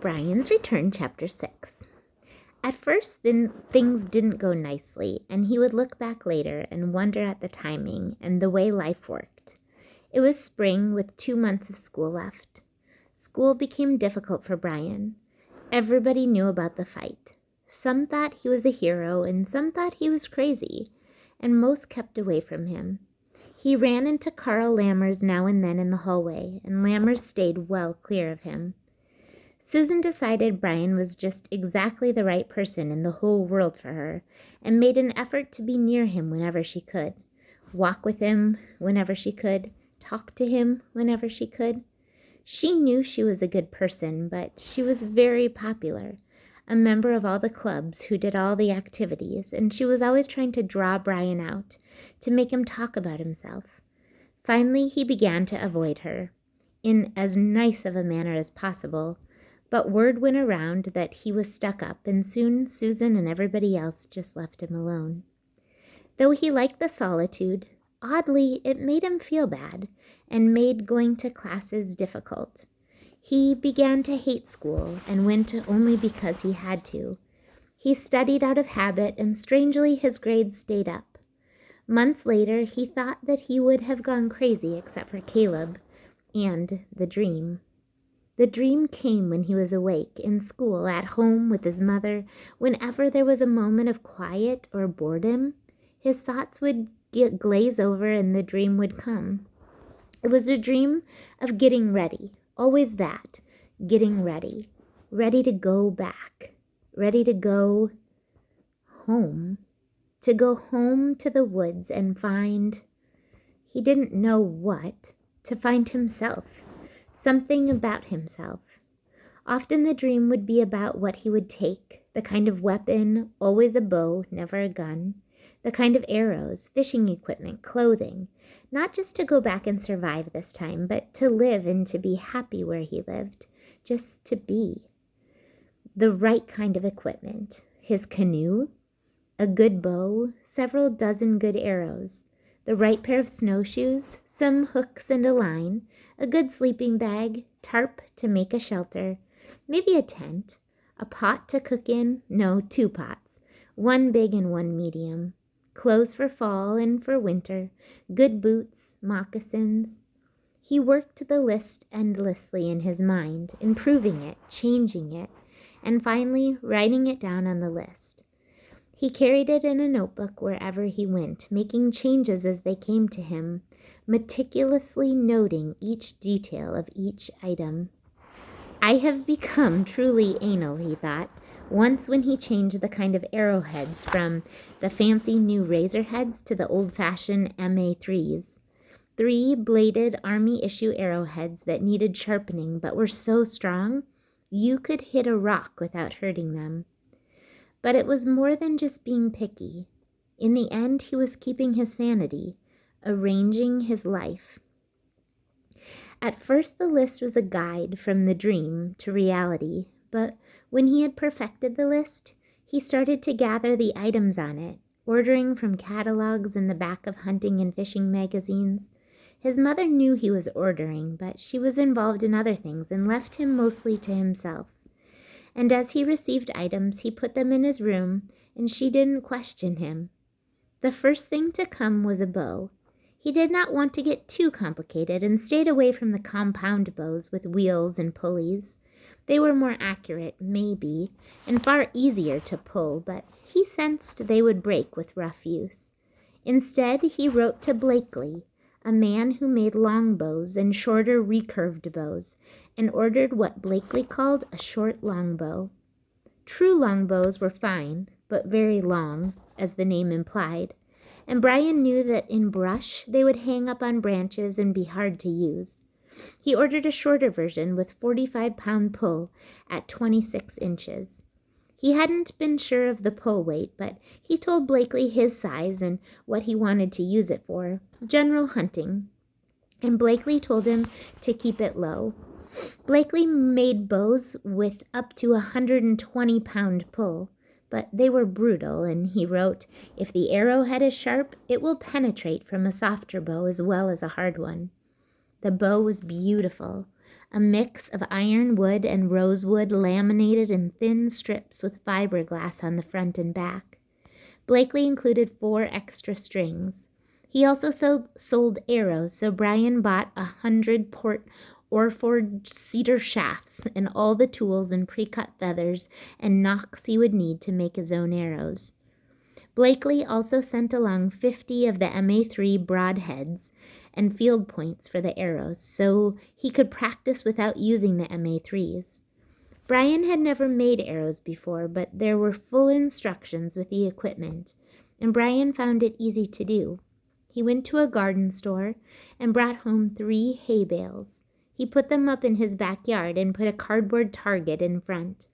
Brian's Return, Chapter 6. At first, then, things didn't go nicely, and he would look back later and wonder at the timing and the way life worked. It was spring with 2 months of school left. School became difficult for Brian. Everybody knew about the fight. Some thought he was a hero, and some thought he was crazy, and most kept away from him. He ran into Carl Lammers now and then in the hallway, and Lammers stayed well clear of him. Susan decided Brian was just exactly the right person in the whole world for her, and made an effort to be near him whenever she could, walk with him whenever she could, talk to him whenever she could. She knew she was a good person, but she was very popular, a member of all the clubs who did all the activities, and she was always trying to draw Brian out, to make him talk about himself. Finally, he began to avoid her, in as nice of a manner as possible, but word went around that he was stuck up, and soon Susan and everybody else just left him alone. Though he liked the solitude, oddly, it made him feel bad, and made going to classes difficult. He began to hate school, and went only because he had to. He studied out of habit, and strangely his grades stayed up. Months later, he thought that he would have gone crazy except for Caleb and the dream. The dream came when he was awake, in school, at home with his mother. Whenever there was a moment of quiet or boredom, his thoughts would glaze over and the dream would come. It was a dream of getting ready, always that, getting ready, ready to go back, ready to go home to the woods and find, he didn't know what, to find himself. Something about himself. Often the dream would be about what he would take, the kind of weapon, always a bow, never a gun, the kind of arrows, fishing equipment, clothing, not just to go back and survive this time, but to live and to be happy where he lived, just to be. The right kind of equipment, his canoe, a good bow, several dozen good arrows, the right pair of snowshoes, some hooks and a line, a good sleeping bag, tarp to make a shelter, maybe a tent, a pot to cook in, no, 2 pots, one big and one medium, clothes for fall and for winter, good boots, moccasins. He worked the list endlessly in his mind, improving it, changing it, and finally writing it down on the list. He carried it in a notebook wherever he went, making changes as they came to him, meticulously noting each detail of each item. I have become truly anal, he thought, once when he changed the kind of arrowheads from the fancy new razor heads to the old-fashioned MA3s. 3-bladed army-issue arrowheads that needed sharpening but were so strong you could hit a rock without hurting them. But it was more than just being picky. In the end, he was keeping his sanity, arranging his life. At first, the list was a guide from the dream to reality, but when he had perfected the list, he started to gather the items on it, ordering from catalogs in the back of hunting and fishing magazines. His mother knew he was ordering, but she was involved in other things and left him mostly to himself. And as he received items, he put them in his room, and she didn't question him. The first thing to come was a bow. He did not want to get too complicated and stayed away from the compound bows with wheels and pulleys. They were more accurate, maybe, and far easier to pull, but he sensed they would break with rough use. Instead, he wrote to Blakely, a man who made long bows and shorter recurved bows, and ordered what Blakely called a short longbow. True longbows were fine, but very long, as the name implied, and Brian knew that in brush they would hang up on branches and be hard to use. He ordered a shorter version with 45-pound pull at 26 inches. He hadn't been sure of the pull weight, but he told Blakely his size and what he wanted to use it for, general hunting, and Blakely told him to keep it low. Blakely made bows with up to 120-pound pull, but they were brutal, and he wrote, "If the arrowhead is sharp, it will penetrate from a softer bow as well as a hard one." The bow was beautiful, a mix of iron wood and rosewood laminated in thin strips with fiberglass on the front and back. Blakely included 4 extra strings. He also sold arrows, so Brian bought 100 Port Orford cedar shafts and all the tools and pre-cut feathers and nocks he would need to make his own arrows. Blakely also sent along 50 of the MA3 broadheads and field points for the arrows, so he could practice without using the MA3s. Brian had never made arrows before, but there were full instructions with the equipment, and Brian found it easy to do. He went to a garden store and brought home 3 hay bales. He put them up in his backyard and put a cardboard target in front.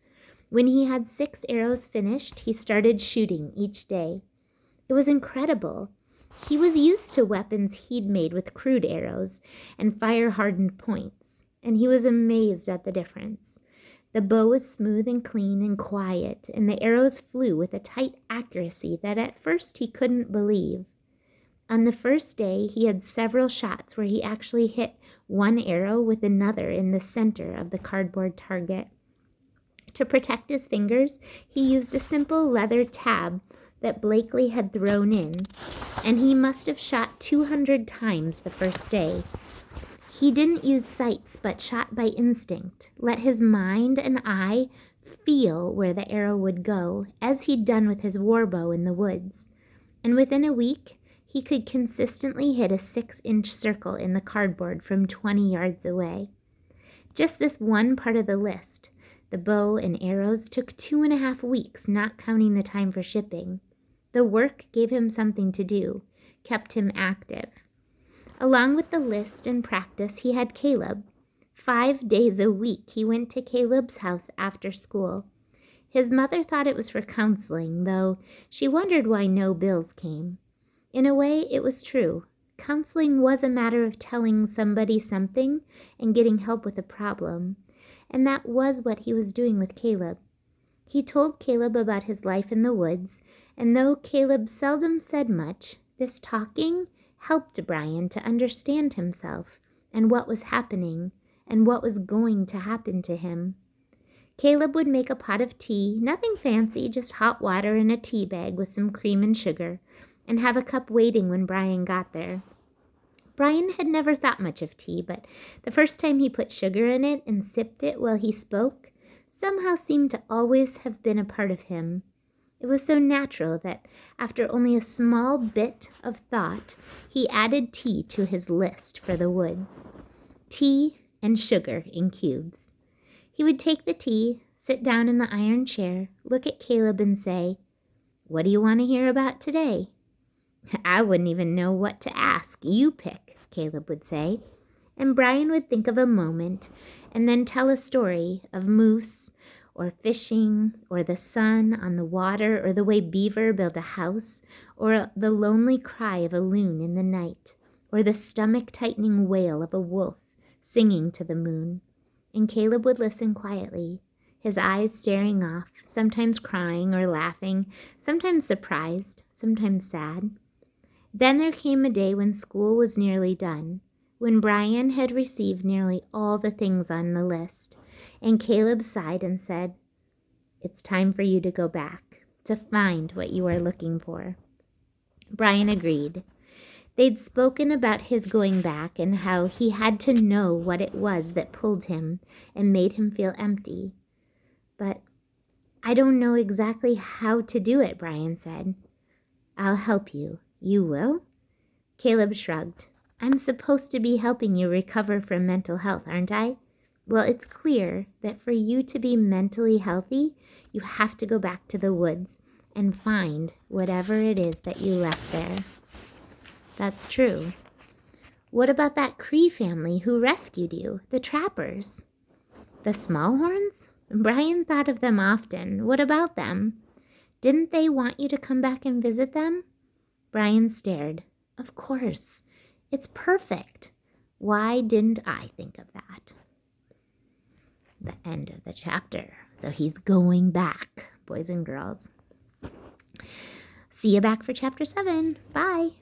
When he had 6 arrows finished, he started shooting each day. It was incredible. He was used to weapons he'd made with crude arrows and fire-hardened points, and he was amazed at the difference. The bow was smooth and clean and quiet, and the arrows flew with a tight accuracy that at first he couldn't believe. On the first day, he had several shots where he actually hit one arrow with another in the center of the cardboard target. To protect his fingers, he used a simple leather tab that Blakely had thrown in, and he must have shot 200 times the first day. He didn't use sights, but shot by instinct, let his mind and eye feel where the arrow would go, as he'd done with his war bow in the woods. And within a week, he could consistently hit a 6-inch circle in the cardboard from 20 yards away. Just this one part of the list, the bow and arrows, took 2.5 weeks, not counting the time for shipping. The work gave him something to do, kept him active. Along with the list and practice, he had Caleb. 5 days a week, he went to Caleb's house after school. His mother thought it was for counseling, though she wondered why no bills came. In a way, it was true. Counseling was a matter of telling somebody something and getting help with a problem, and that was what he was doing with Caleb. He told Caleb about his life in the woods, and though Caleb seldom said much, this talking helped Brian to understand himself and what was happening and what was going to happen to him. Caleb would make a pot of tea, nothing fancy, just hot water in a tea bag with some cream and sugar, and have a cup waiting when Brian got there. Brian had never thought much of tea, but the first time he put sugar in it and sipped it while he spoke somehow seemed to always have been a part of him. It was so natural that after only a small bit of thought, he added tea to his list for the woods. Tea and sugar in cubes. He would take the tea, sit down in the iron chair, look at Caleb and say, "What do you want to hear about today?" "I wouldn't even know what to ask. You pick," Caleb would say. And Brian would think of a moment and then tell a story of moose or fishing or the sun on the water or the way beaver build a house or the lonely cry of a loon in the night or the stomach-tightening wail of a wolf singing to the moon. And Caleb would listen quietly, his eyes staring off, sometimes crying or laughing, sometimes surprised, sometimes sad. Then there came a day when school was nearly done, when Brian had received nearly all the things on the list, and Caleb sighed and said, "It's time for you to go back, to find what you are looking for." Brian agreed. They'd spoken about his going back and how he had to know what it was that pulled him and made him feel empty. "But I don't know exactly how to do it," Brian said. "I'll help you." "You will?" Caleb shrugged. "I'm supposed to be helping you recover from mental health, aren't I? Well, it's clear that for you to be mentally healthy, you have to go back to the woods and find whatever it is that you left there." "That's true. What about that Cree family who rescued you, the trappers?" "The Smallhorns?" Brian thought of them often. What about them? Didn't they want you to come back and visit them? Brian stared. Of course. It's perfect. Why didn't I think of that? The end of the chapter. So he's going back, boys and girls. See you back for chapter 7. Bye.